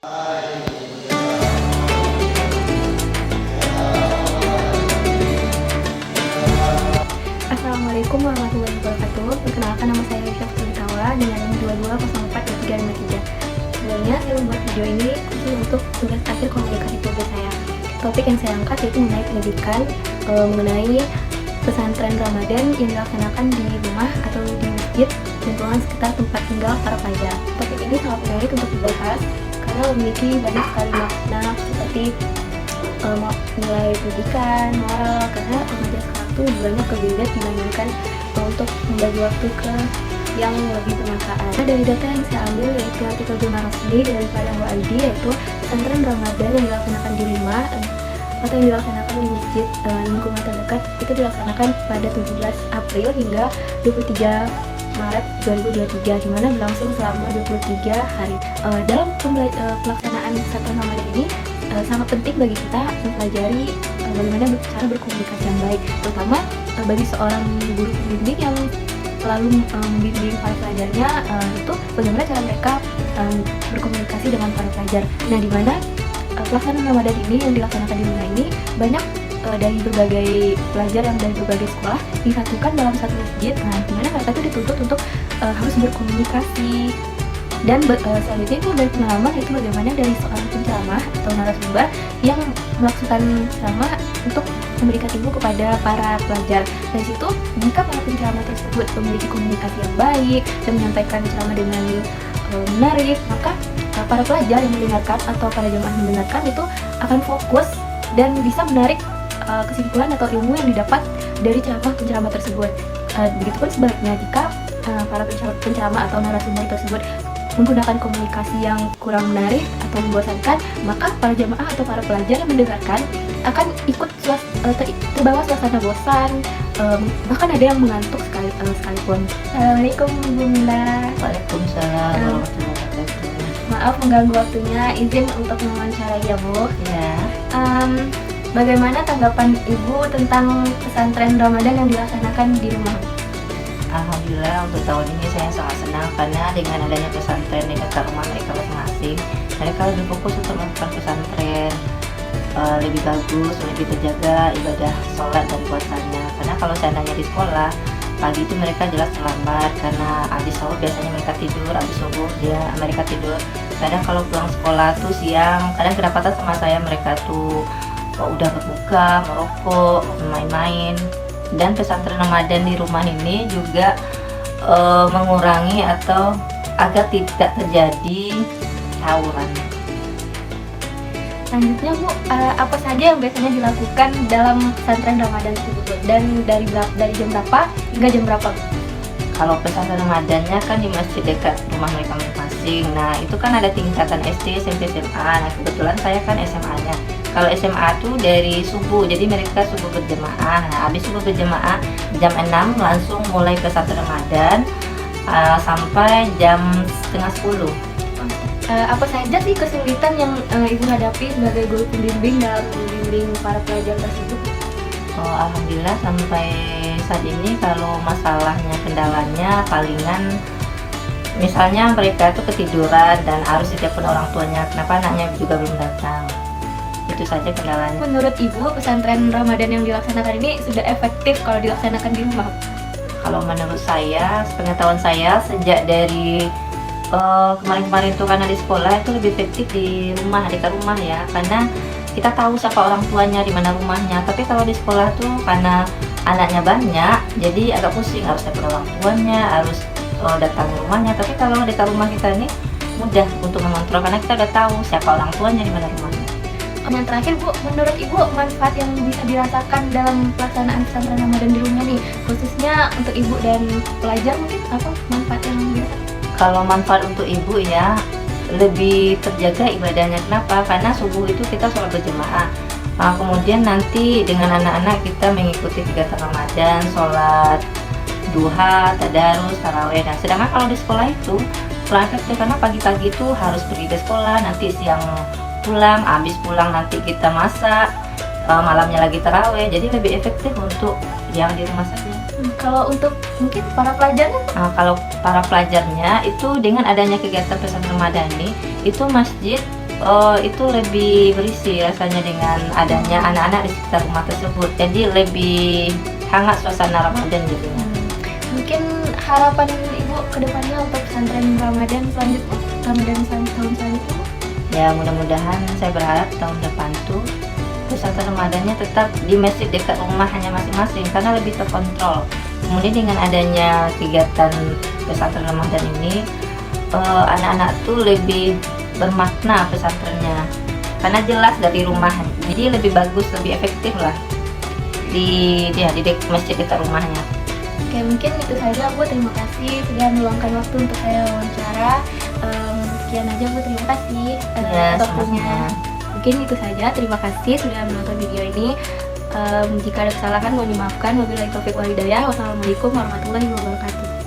Assalamualaikum warahmatullahi wabarakatuh. Perkenalkan, nama saya Aisyah Sulitawa dengan NIM 2204.353. Sebelumnya saya membuat video ini khusus untuk tugas akhir komunikasi tugas saya. Topik yang saya angkat yaitu mengenai pendidikan, mengenai pesantren Ramadan yang dilaksanakan di rumah atau di masjid lingkungan sekitar tempat tinggal para pelajar. Topik ini sangat menarik untuk dibahas karena memiliki banyak sekali makna seperti nilai pendidikan, moral, karena remaja sekarang tuh banyak kegiatan dibandingkan untuk membagi waktu ke yang lebih bermanfaat. Nah, dari data yang saya ambil yaitu artikel jurnal resmi dari Padang.id, yaitu pesantren Ramadan yang dilaksanakan di rumah atau yang dilaksanakan di masjid lingkungan terdekat itu dilaksanakan pada 17 April hingga 23 Maret 2023, di mana berlangsung selama 23 hari. Dalam pelaksanaan pesantren Ramadan ini sangat penting bagi kita mempelajari bagaimana cara berkomunikasi yang baik, terutama bagi seorang guru pembimbing yang selalu membimbing para pelajarnya, itu bagaimana cara mereka berkomunikasi dengan para pelajar. Nah, di mana pelaksanaan Ramadan ini yang dilaksanakan di rumah ini banyak dari berbagai pelajar yang dari berbagai sekolah disatukan dalam satu masjid. Nah, di mana mereka itu dituntut untuk harus berkomunikasi. Dan selanjutnya itu dari pengalaman, yaitu bagaimana dari seorang penceramah atau narasumber yang melakukan ceramah untuk memberikan ilmu kepada para pelajar. Dari situ, jika para penceramah tersebut memiliki komunikasi yang baik dan menyampaikan ceramah dengan menarik, maka para pelajar yang mendengarkan atau para jemaah yang mendengarkan itu akan fokus dan bisa menarik kesimpulan atau ilmu yang didapat dari ceramah-penceramah tersebut. Begitupun sebaliknya, jika para penceramah atau narasumber tersebut menggunakan komunikasi yang kurang menarik atau membosankan, maka para jemaah atau para pelajar yang mendengarkan akan ikut terbawa suasana bosan, bahkan ada yang mengantuk sekalipun. Assalamualaikum Bu Mila. Waalaikumsalam warahmatullahi wabarakatuh. Maaf mengganggu waktunya, izin untuk mewawancarai ya Bu. Ya. Bagaimana tanggapan Ibu tentang pesantren Ramadan yang dilaksanakan di rumah? Alhamdulillah untuk tahun ini saya sangat senang karena dengan adanya pesantren di dekat rumah mereka masing-masing, mereka lebih fokus untuk melakukan pesantren, lebih bagus, lebih terjaga ibadah sholat dan puasanya. Karena kalau seandainya di sekolah pagi itu mereka jelas terlambat karena habis sahur biasanya mereka tidur, habis subuh mereka tidur. Kadang kalau pulang sekolah tuh siang, kadang kedapatan sama saya mereka tuh udah berbuka, merokok, main-main. Dan pesantren Ramadan di rumah ini juga mengurangi atau agar tidak terjadi tawuran. Selanjutnya Bu, apa saja yang biasanya dilakukan dalam pesantren Ramadan tersebut dan dari jam berapa hingga jam berapa? Kalau pesantren Ramadannya kan di masjid dekat rumah mereka masing-masing. Nah, itu kan ada tingkatan SD, SMP, SMA. Nah, kebetulan saya kan SMA-nya. Kalau SMA tuh dari subuh, jadi mereka subuh berjemaah. Nah, habis subuh berjemaah jam 6 langsung mulai pesantren Ramadan sampai jam setengah 10. Apa saja sih kesulitan yang Ibu hadapi sebagai guru pembimbing dalam membimbing para pelajar tersebut? Oh, alhamdulillah sampai saat ini kalau masalahnya kendalanya palingan misalnya mereka itu ketiduran dan harus ditelepon orang tuanya, kenapa anaknya juga belum datang. Itu saja kendalanya. Menurut Ibu, pesantren Ramadan yang dilaksanakan ini sudah efektif kalau dilaksanakan di rumah? Kalau menurut saya, sepengetahuan saya sejak dari kemarin-kemarin itu karena di sekolah itu lebih efektif di rumah, dekat rumah ya, karena kita tahu siapa orang tuanya, di mana rumahnya. Tapi kalau di sekolah tuh karena anaknya banyak, jadi agak pusing, harus telepon orang tuanya, harus datang ke rumahnya. Tapi kalau dekat rumah kita ini mudah untuk mengontrol karena kita udah tahu siapa orang tuanya, di mana rumahnya. Yang terakhir Bu, menurut Ibu manfaat yang bisa dirasakan dalam pelaksanaan pesantren Ramadan di rumah nih, khususnya untuk Ibu dan pelajar, mungkin apa manfaat yang dirasakan? Kalau manfaat untuk ibu ya, lebih terjaga ibadahnya. Kenapa? Karena subuh itu kita sholat berjemaah. Kemudian nanti dengan anak-anak kita mengikuti kegiatan Ramadan, sholat duha, tadarus, taraweh. Nah, sedangkan kalau di sekolah itu kurang efektif karena pagi-pagi itu harus pergi ke sekolah, nanti siang pulang, habis pulang nanti kita masak, malamnya lagi taraweh. Jadi lebih efektif untuk yang di rumah saja. Kalau untuk mungkin para pelajarnya? Kalau para pelajarnya itu dengan adanya kegiatan pesantren Ramadan ini, itu masjid itu lebih berisi rasanya dengan adanya anak-anak di sekitar rumah tersebut. Jadi lebih hangat suasana Ramadan jadinya. Mungkin harapan Ibu ke depannya untuk pesantren Ramadan selanjutnya, tahun selanjutnya? Ya mudah-mudahan saya berharap tahun depan tuh pesantren Ramadannya tetap di masjid dekat rumahnya masing-masing karena lebih terkontrol. Kemudian dengan adanya kegiatan pesantren Ramadan ini, anak-anak tuh lebih bermakna pesantrennya karena jelas dari rumah, jadi lebih bagus, lebih efektif lah di masjid dekat rumahnya. Oke, mungkin itu saja Bu. Terima kasih sudah meluangkan waktu untuk saya wawancara. Sekian aja Bu, terima kasih Ya, waktunya. sama-sama. Mungkin itu saja, terima kasih sudah menonton video ini. Jika ada kesalahan mohon dimaafkan. Wabillahi taufiq wal hidayah. Wassalamualaikum warahmatullahi wabarakatuh.